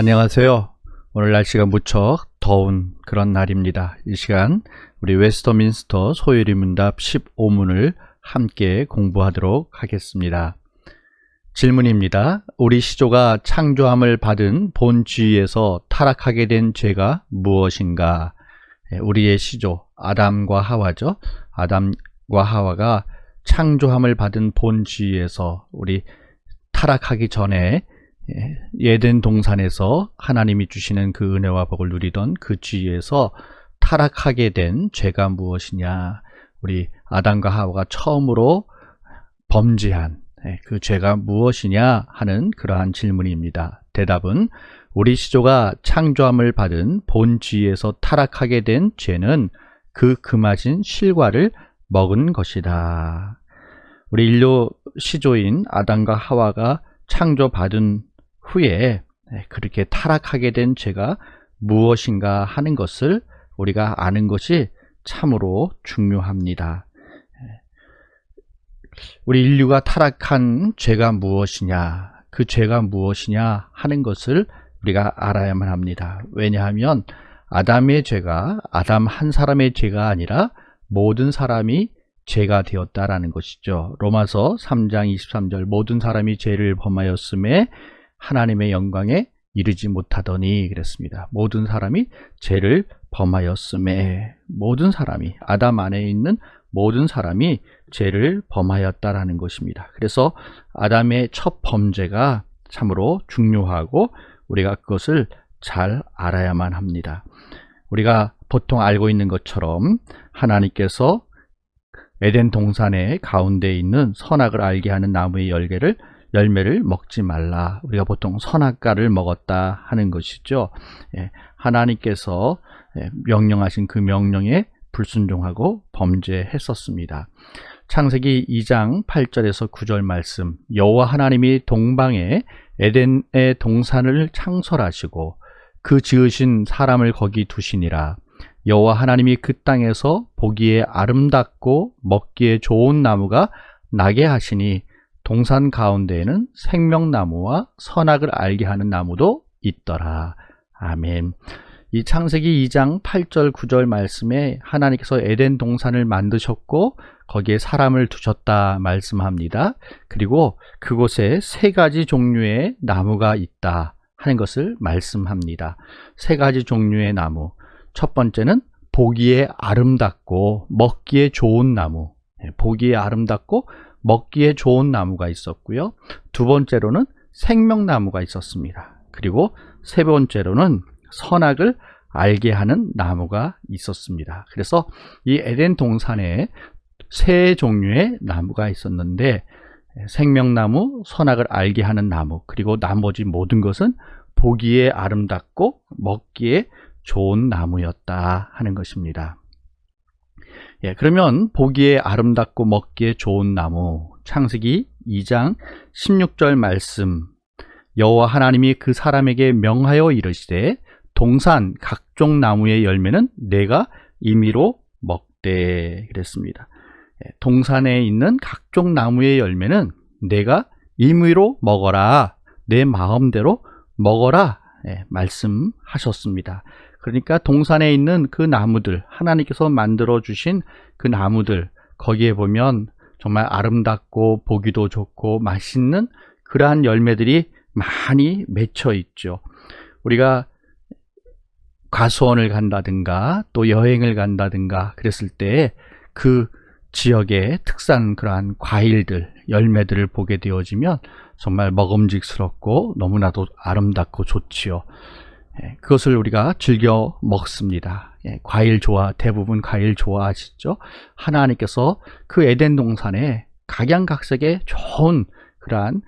안녕하세요. 오늘 날씨가 무척 더운 그런 날입니다. 이 시간 우리 웨스터민스터 소요리 문답 15문을 함께 공부하도록 하겠습니다. 질문입니다. 우리 시조가 창조함을 받은 본 지위에서 타락하게 된 죄가 무엇인가? 우리의 시조 아담과 하와죠. 아담과 하와가 창조함을 받은 본 지위에서 우리 타락하기 전에 에덴 동산에서 하나님이 주시는 그 은혜와 복을 누리던 그 지위에서 타락하게 된 죄가 무엇이냐? 우리 아담과 하와가 처음으로 범죄한 그 죄가 무엇이냐 하는 그러한 질문입니다. 대답은 우리 시조가 창조함을 받은 본 지위에서 타락하게 된 죄는 그 금하진 실과를 먹은 것이다. 우리 인류 시조인 아담과 하와가 창조받은 후에 그렇게 타락하게 된 죄가 무엇인가 하는 것을 우리가 아는 것이 참으로 중요합니다. 우리 인류가 타락한 죄가 무엇이냐, 그 죄가 무엇이냐 하는 것을 우리가 알아야만 합니다. 왜냐하면 아담의 죄가 아담 한 사람의 죄가 아니라 모든 사람이 죄가 되었다라는 것이죠. 로마서 3장 23절 모든 사람이 죄를 범하였음에 하나님의 영광에 이르지 못하더니 그랬습니다. 모든 사람이 죄를 범하였음에 모든 사람이 아담 안에 있는 모든 사람이 죄를 범하였다라는 것입니다. 그래서 아담의 첫 범죄가 참으로 중요하고 우리가 그것을 잘 알아야만 합니다. 우리가 보통 알고 있는 것처럼 하나님께서 에덴 동산의 가운데 있는 선악을 알게 하는 나무의 열매를 먹지 말라. 우리가 보통 선악과를 먹었다 하는 것이죠. 하나님께서 명령하신 그 명령에 불순종하고 범죄했었습니다. 창세기 2장 8절에서 9절 말씀, 여호와 하나님이 동방에 에덴의 동산을 창설하시고 그 지으신 사람을 거기 두시니라. 여호와 하나님이 그 땅에서 보기에 아름답고 먹기에 좋은 나무가 나게 하시니 동산 가운데에는 생명나무와 선악을 알게 하는 나무도 있더라. 아멘. 이 창세기 2장 8절 9절 말씀에 하나님께서 에덴 동산을 만드셨고 거기에 사람을 두셨다 말씀합니다. 그리고 그곳에 세 가지 종류의 나무가 있다 하는 것을 말씀합니다. 세 가지 종류의 나무. 첫 번째는 보기에 아름답고 먹기에 좋은 나무. 보기에 아름답고 먹기에 좋은 나무가 있었고요. 두 번째로는 생명나무가 있었습니다. 그리고 세 번째로는 선악을 알게 하는 나무가 있었습니다. 그래서 이 에덴 동산에 세 종류의 나무가 있었는데 생명나무, 선악을 알게 하는 나무, 그리고 나머지 모든 것은 보기에 아름답고 먹기에 좋은 나무였다 하는 것입니다. 그러면 보기에 아름답고 먹기에 좋은 나무, 창세기 2장 16절 말씀, 여호와 하나님이 그 사람에게 명하여 이르시되 동산 각종 나무의 열매는 내가 임의로 먹되 그랬습니다. 동산에 있는 각종 나무의 열매는 내가 임의로 먹어라, 내 마음대로 먹어라 말씀하셨습니다. 그러니까 동산에 있는 그 나무들, 하나님께서 만들어 주신 그 나무들, 거기에 보면 정말 아름답고 보기도 좋고 맛있는 그러한 열매들이 많이 맺혀 있죠. 우리가 과수원을 간다든가 또 여행을 간다든가 그랬을 때 그 지역의 특산 그러한 과일들, 열매들을 보게 되어지면 정말 먹음직스럽고 너무나도 아름답고 좋지요. 그것을 우리가 즐겨 먹습니다. 과일 대부분 과일 좋아하시죠? 하나님께서 그 에덴 동산에 각양각색의 좋은 그러한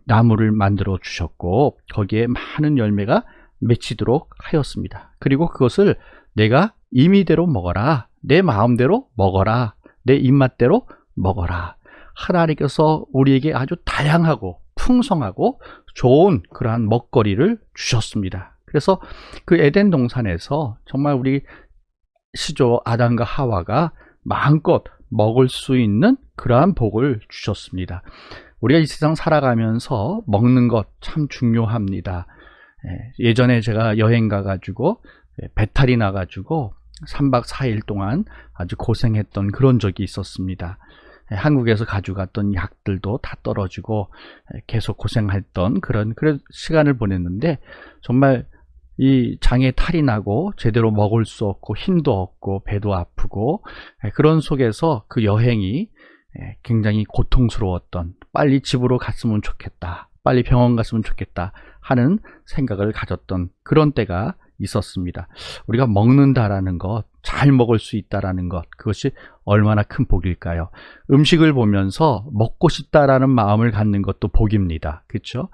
나무를 만들어 주셨고 거기에 많은 열매가 맺히도록 하였습니다. 그리고 그것을 내가 임의대로 먹어라, 내 마음대로 먹어라, 내 입맛대로 먹어라. 하나님께서 우리에게 아주 다양하고 풍성하고 좋은 그러한 먹거리를 주셨습니다. 그래서 그 에덴 동산에서 정말 우리 시조 아담과 하와가 마음껏 먹을 수 있는 그러한 복을 주셨습니다. 우리가 이 세상 살아가면서 먹는 것 참 중요합니다. 예전에 제가 여행 가가지고 배탈이 나가지고 3박 4일 동안 아주 고생했던 그런 적이 있었습니다. 한국에서 가져갔던 약들도 다 떨어지고 계속 고생했던 그런 시간을 보냈는데, 정말 이 장에 탈이 나고 제대로 먹을 수 없고 힘도 없고 배도 아프고 그런 속에서 그 여행이 굉장히 고통스러웠던, 빨리 집으로 갔으면 좋겠다, 빨리 병원 갔으면 좋겠다 하는 생각을 가졌던 그런 때가 있었습니다. 우리가 먹는다라는 것, 잘 먹을 수 있다라는 것, 그것이 얼마나 큰 복일까요? 음식을 보면서 먹고 싶다라는 마음을 갖는 것도 복입니다. 그렇죠?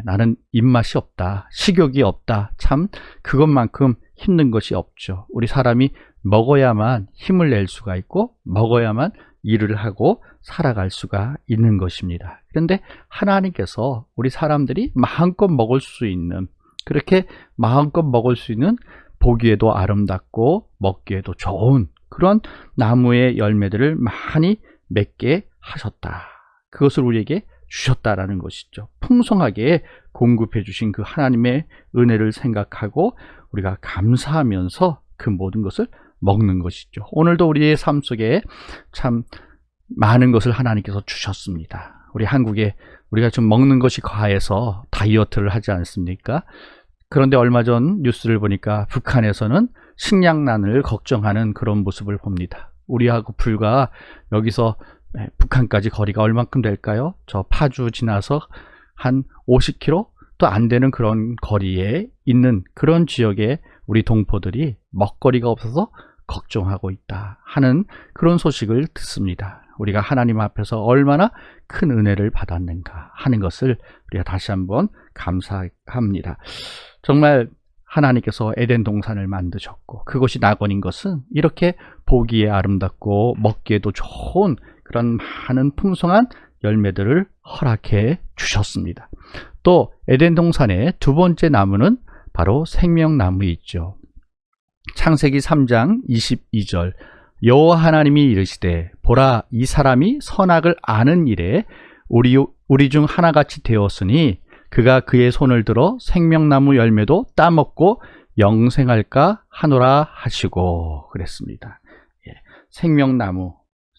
나는 입맛이 없다, 식욕이 없다, 참 그것만큼 힘든 것이 없죠. 우리 사람이 먹어야만 힘을 낼 수가 있고 먹어야만 일을 하고 살아갈 수가 있는 것입니다. 그런데 하나님께서 우리 사람들이 마음껏 먹을 수 있는, 그렇게 마음껏 먹을 수 있는 보기에도 아름답고 먹기에도 좋은 그런 나무의 열매들을 많이 맺게 하셨다. 그것을 우리에게 주셨다라는 것이죠. 풍성하게 공급해 주신 그 하나님의 은혜를 생각하고 우리가 감사하면서 그 모든 것을 먹는 것이죠. 오늘도 우리의 삶 속에 참 많은 것을 하나님께서 주셨습니다. 우리 한국에 우리가 좀 먹는 것이 과해서 다이어트를 하지 않습니까? 그런데 얼마 전 뉴스를 보니까 북한에서는 식량난을 걱정하는 그런 모습을 봅니다. 우리하고 불과 여기서 북한까지 거리가 얼만큼 될까요? 저 파주 지나서 한 50km도 안 되는 그런 거리에 있는 그런 지역에 우리 동포들이 먹거리가 없어서 걱정하고 있다 하는 그런 소식을 듣습니다. 우리가 하나님 앞에서 얼마나 큰 은혜를 받았는가 하는 것을 우리가 다시 한번 감사합니다. 정말 하나님께서 에덴 동산을 만드셨고 그것이 낙원인 것은 이렇게 보기에 아름답고 먹기에도 좋은 그런 많은 풍성한 열매들을 허락해 주셨습니다. 또 에덴 동산의 두 번째 나무는 바로 생명나무 있죠. 창세기 3장 22절, 여호와 하나님이 이르시되 보라, 이 사람이 선악을 아는 일에 우리 중 하나같이 되었으니 그가 그의 손을 들어 생명나무 열매도 따먹고 영생할까 하노라 하시고 그랬습니다.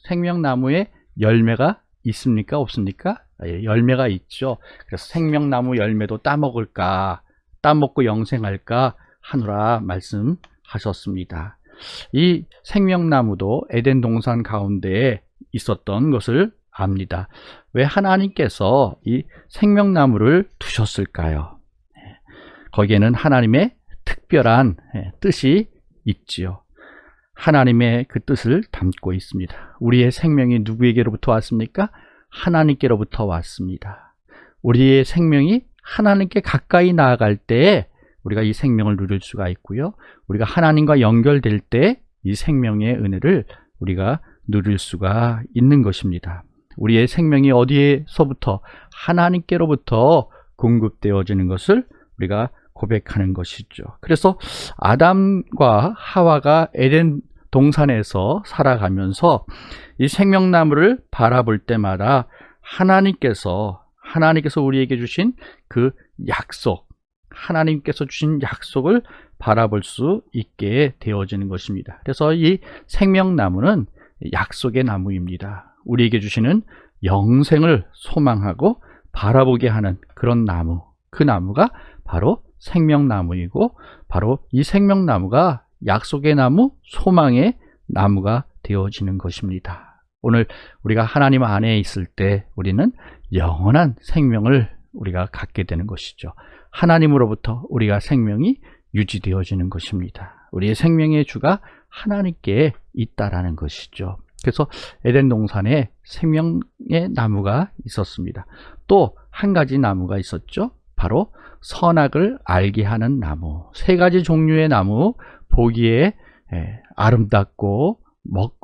생명나무에 열매가 있습니까? 없습니까? 열매가 있죠. 그래서 생명나무 열매도 따먹고 영생할까 하노라 말씀하셨습니다. 이 생명나무도 에덴 동산 가운데에 있었던 것을 압니다. 왜 하나님께서 이 생명나무를 두셨을까요? 거기에는 하나님의 특별한 뜻이 있지요. 하나님의 그 뜻을 담고 있습니다. 우리의 생명이 누구에게로부터 왔습니까? 하나님께로부터 왔습니다. 우리의 생명이 하나님께 가까이 나아갈 때에 우리가 이 생명을 누릴 수가 있고요. 우리가 하나님과 연결될 때 이 생명의 은혜를 우리가 누릴 수가 있는 것입니다. 우리의 생명이 어디에서부터? 하나님께로부터 공급되어지는 것을 우리가 고백하는 것이죠. 그래서 아담과 하와가 에덴 동산에서 살아가면서 이 생명나무를 바라볼 때마다 하나님께서 우리에게 주신 그 약속, 하나님께서 주신 약속을 바라볼 수 있게 되어지는 것입니다. 그래서 이 생명나무는 약속의 나무입니다. 우리에게 주시는 영생을 소망하고 바라보게 하는 그런 나무, 그 나무가 바로 생명나무이고, 바로 이 생명나무가 약속의 나무, 소망의 나무가 되어지는 것입니다. 오늘 우리가 하나님 안에 있을 때 우리는 영원한 생명을 우리가 갖게 되는 것이죠. 하나님으로부터 우리가 생명이 유지되어지는 것입니다. 우리의 생명의 주가 하나님께 있다라는 것이죠. 그래서 에덴 동산에 생명의 나무가 있었습니다. 또 한 가지 나무가 있었죠. 바로 선악을 알게 하는 나무. 세 가지 종류의 나무, 보기에 아름답고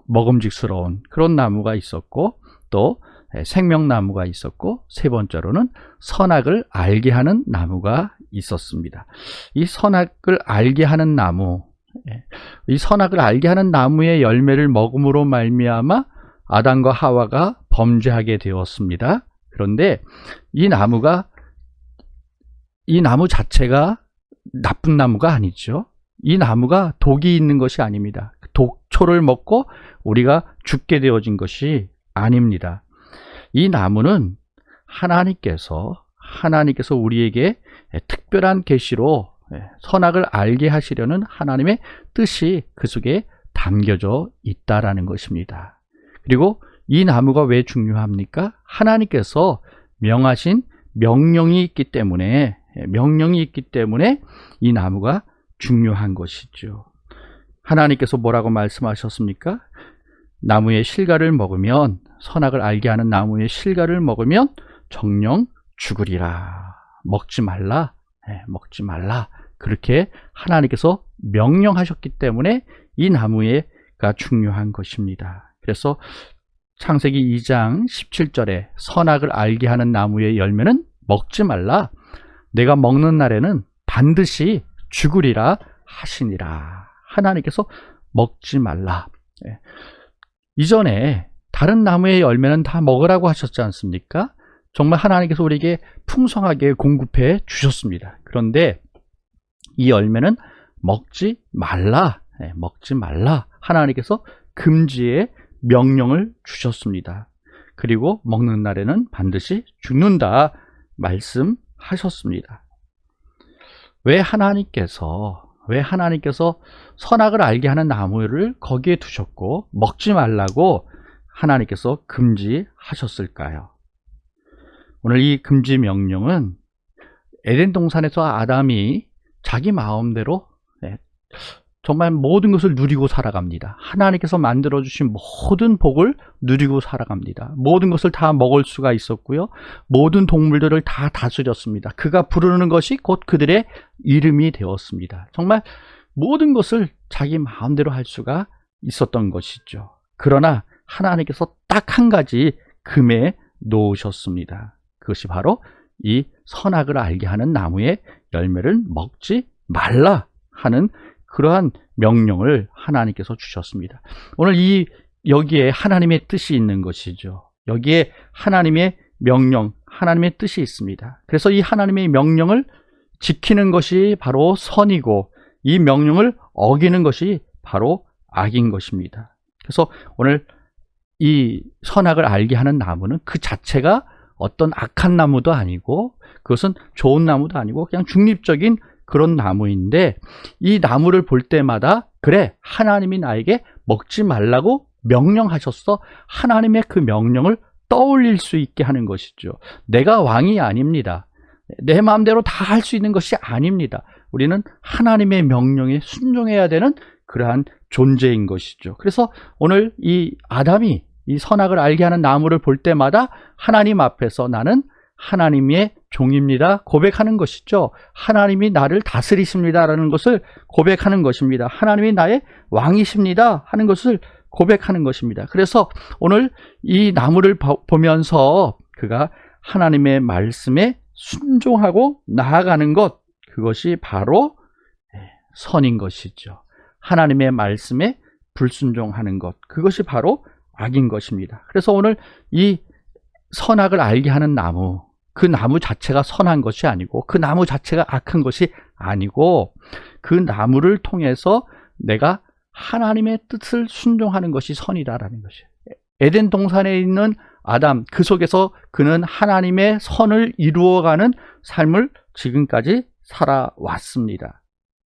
먹음직스러운 그런 나무가 있었고, 또 생명나무가 있었고, 세 번째로는 선악을 알게 하는 나무가 있었습니다. 이 선악을 알게 하는 나무, 이 선악을 알게 하는 나무의 열매를 먹음으로 말미암아 아담과 하와가 범죄하게 되었습니다. 그런데 이 나무 자체가 나쁜 나무가 아니죠. 이 나무가 독이 있는 것이 아닙니다. 독초를 먹고 우리가 죽게 되어진 것이 아닙니다. 이 나무는 하나님께서 우리에게 특별한 계시로 선악을 알게 하시려는 하나님의 뜻이 그 속에 담겨져 있다라는 것입니다. 그리고 이 나무가 왜 중요합니까? 하나님께서 명하신 명령이 있기 때문에 이 나무가 중요한 것이죠. 하나님께서 뭐라고 말씀하셨습니까? 나무의 실과를 먹으면, 선악을 알게 하는 나무의 실과를 먹으면 정녕 죽으리라. 먹지 말라. 먹지 말라. 그렇게 하나님께서 명령하셨기 때문에 이 나무가 중요한 것입니다. 그래서 창세기 2장 17절에 선악을 알게 하는 나무의 열매는 먹지 말라. 내가 먹는 날에는 반드시 죽으리라 하시니라. 하나님께서 먹지 말라. 이전에 다른 나무의 열매는 다 먹으라고 하셨지 않습니까? 정말 하나님께서 우리에게 풍성하게 공급해 주셨습니다. 그런데 이 열매는 먹지 말라. 먹지 말라. 하나님께서 금지의 명령을 주셨습니다. 그리고 먹는 날에는 반드시 죽는다 말씀하셨습니다. 왜 하나님께서 선악을 알게 하는 나무를 거기에 두셨고 먹지 말라고 하나님께서 금지하셨을까요? 오늘 이 금지 명령은 에덴 동산에서 아담이 자기 마음대로 정말 모든 것을 누리고 살아갑니다. 하나님께서 만들어주신 모든 복을 누리고 살아갑니다. 모든 것을 다 먹을 수가 있었고요. 모든 동물들을 다 다스렸습니다. 그가 부르는 것이 곧 그들의 이름이 되었습니다. 정말 모든 것을 자기 마음대로 할 수가 있었던 것이죠. 그러나 하나님께서 딱 한 가지 금해 놓으셨습니다. 그것이 바로 이 선악을 알게 하는 나무의 열매를 먹지 말라 하는 그러한 명령을 하나님께서 주셨습니다. 오늘 여기에 하나님의 뜻이 있는 것이죠. 여기에 하나님의 명령, 하나님의 뜻이 있습니다. 그래서 이 하나님의 명령을 지키는 것이 바로 선이고 이 명령을 어기는 것이 바로 악인 것입니다. 그래서 오늘 이 선악을 알게 하는 나무는 그 자체가 어떤 악한 나무도 아니고 그것은 좋은 나무도 아니고 그냥 중립적인 그런 나무인데 이 나무를 볼 때마다 그래 하나님이 나에게 먹지 말라고 명령하셨어. 하나님의 그 명령을 떠올릴 수 있게 하는 것이죠. 내가 왕이 아닙니다. 내 마음대로 다 할 수 있는 것이 아닙니다. 우리는 하나님의 명령에 순종해야 되는 그러한 존재인 것이죠. 그래서 오늘 이 아담이 이 선악을 알게 하는 나무를 볼 때마다 하나님 앞에서 나는 하나님의 종입니다 고백하는 것이죠. 하나님이 나를 다스리십니다라는 것을 고백하는 것입니다. 하나님이 나의 왕이십니다 하는 것을 고백하는 것입니다. 그래서 오늘 이 나무를 보면서 그가 하나님의 말씀에 순종하고 나아가는 것, 그것이 바로 선인 것이죠. 하나님의 말씀에 불순종하는 것, 그것이 바로 악인 것입니다. 그래서 오늘 이 선악을 알게 하는 나무, 그 나무 자체가 선한 것이 아니고 그 나무 자체가 악한 것이 아니고 그 나무를 통해서 내가 하나님의 뜻을 순종하는 것이 선이다라는 것이에요. 에덴 동산에 있는 아담, 그 속에서 그는 하나님의 선을 이루어가는 삶을 지금까지 살아왔습니다.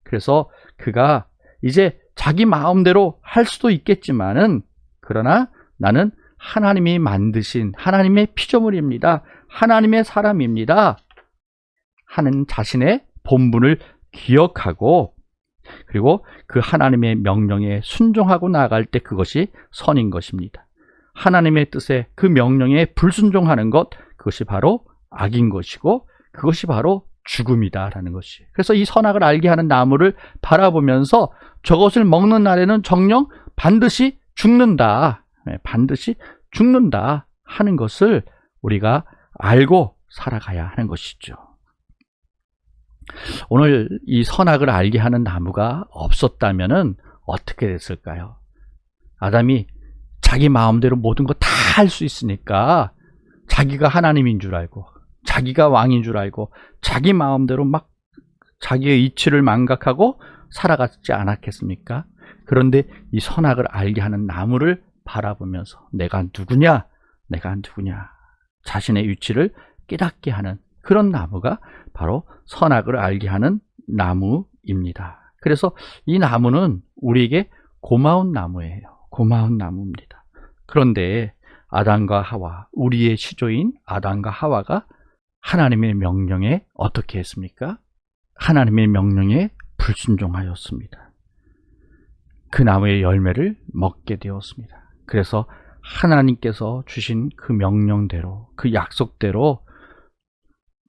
그래서 그가 이제 자기 마음대로 할 수도 있겠지만은 그러나 나는 하나님이 만드신 하나님의 피조물입니다. 하나님의 사람입니다. 하는 자신의 본분을 기억하고 그리고 그 하나님의 명령에 순종하고 나아갈 때 그것이 선인 것입니다. 하나님의 뜻에 그 명령에 불순종하는 것, 그것이 바로 악인 것이고 그것이 바로 죽음이다라는 것이. 그래서 이 선악을 알게 하는 나무를 바라보면서 저것을 먹는 날에는 정녕 반드시 죽는다. 반드시 죽는다 하는 것을 우리가 알고 살아가야 하는 것이죠. 오늘 이 선악을 알게 하는 나무가 없었다면 어떻게 됐을까요? 아담이 자기 마음대로 모든 거 다 할 수 있으니까 자기가 하나님인 줄 알고 자기가 왕인 줄 알고 자기 마음대로 막 자기의 이치를 망각하고 살아갔지 않았겠습니까? 그런데 이 선악을 알게 하는 나무를 바라보면서 내가 누구냐? 내가 누구냐? 자신의 위치를 깨닫게 하는 그런 나무가 바로 선악을 알게 하는 나무입니다. 그래서 이 나무는 우리에게 고마운 나무예요. 고마운 나무입니다. 그런데 아담과 하와, 우리의 시조인 아담과 하와가 하나님의 명령에 어떻게 했습니까? 하나님의 명령에 불순종하였습니다. 그 나무의 열매를 먹게 되었습니다. 그래서 하나님께서 주신 그 명령대로, 그 약속대로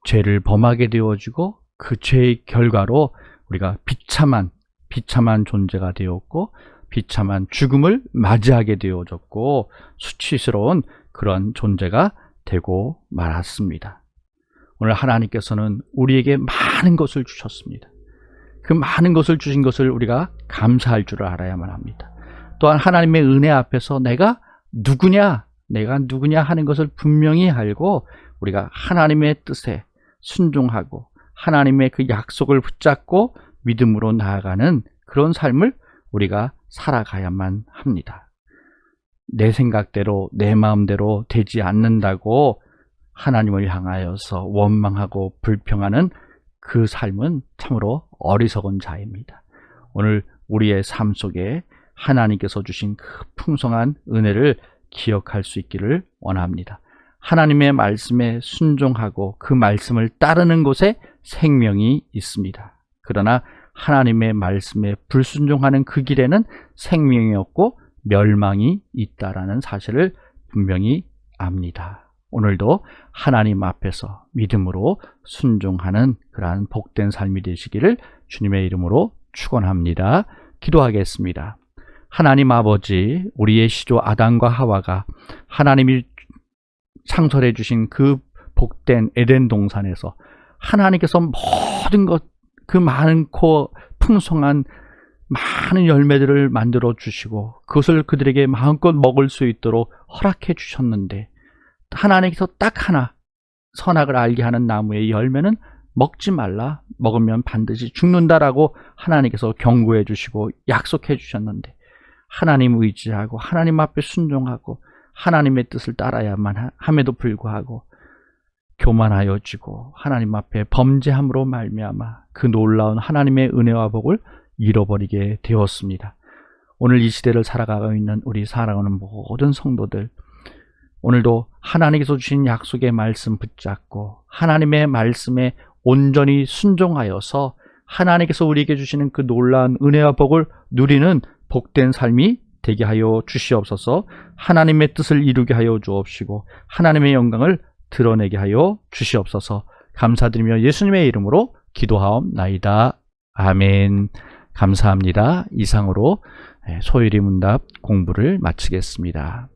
죄를 범하게 되어지고 그 죄의 결과로 우리가 비참한 존재가 되었고 비참한 죽음을 맞이하게 되어졌고 수치스러운 그런 존재가 되고 말았습니다. 오늘 하나님께서는 우리에게 많은 것을 주셨습니다. 그 많은 것을 주신 것을 우리가 감사할 줄 알아야만 합니다. 또한 하나님의 은혜 앞에서 내가 누구냐 하는 것을 분명히 알고 우리가 하나님의 뜻에 순종하고 하나님의 그 약속을 붙잡고 믿음으로 나아가는 그런 삶을 우리가 살아가야만 합니다. 내 생각대로 내 마음대로 되지 않는다고 하나님을 향하여서 원망하고 불평하는 그 삶은 참으로 어리석은 자입니다. 오늘 우리의 삶 속에 하나님께서 주신 그 풍성한 은혜를 기억할 수 있기를 원합니다. 하나님의 말씀에 순종하고 그 말씀을 따르는 곳에 생명이 있습니다. 그러나 하나님의 말씀에 불순종하는 그 길에는 생명이 없고 멸망이 있다라는 사실을 분명히 압니다. 오늘도 하나님 앞에서 믿음으로 순종하는 그러한 복된 삶이 되시기를 주님의 이름으로 축원합니다. 기도하겠습니다. 하나님 아버지, 우리의 시조 아담과 하와가 하나님이 창설해 주신 그 복된 에덴 동산에서 하나님께서 모든 것, 그 많고 풍성한 많은 열매들을 만들어 주시고 그것을 그들에게 마음껏 먹을 수 있도록 허락해 주셨는데 하나님께서 딱 하나 선악을 알게 하는 나무의 열매는 먹지 말라, 먹으면 반드시 죽는다라고 하나님께서 경고해 주시고 약속해 주셨는데 하나님 의지하고 하나님 앞에 순종하고 하나님의 뜻을 따라야만 함에도 불구하고 교만하여지고 하나님 앞에 범죄함으로 말미암아 그 놀라운 하나님의 은혜와 복을 잃어버리게 되었습니다. 오늘 이 시대를 살아가고 있는 우리 사랑하는 모든 성도들, 오늘도 하나님께서 주신 약속의 말씀 붙잡고 하나님의 말씀에 온전히 순종하여서 하나님께서 우리에게 주시는 그 놀라운 은혜와 복을 누리는 복된 삶이 되게 하여 주시옵소서. 하나님의 뜻을 이루게 하여 주옵시고 하나님의 영광을 드러내게 하여 주시옵소서. 감사드리며 예수님의 이름으로 기도하옵나이다. 아멘. 감사합니다. 이상으로 소일이 문답 공부를 마치겠습니다.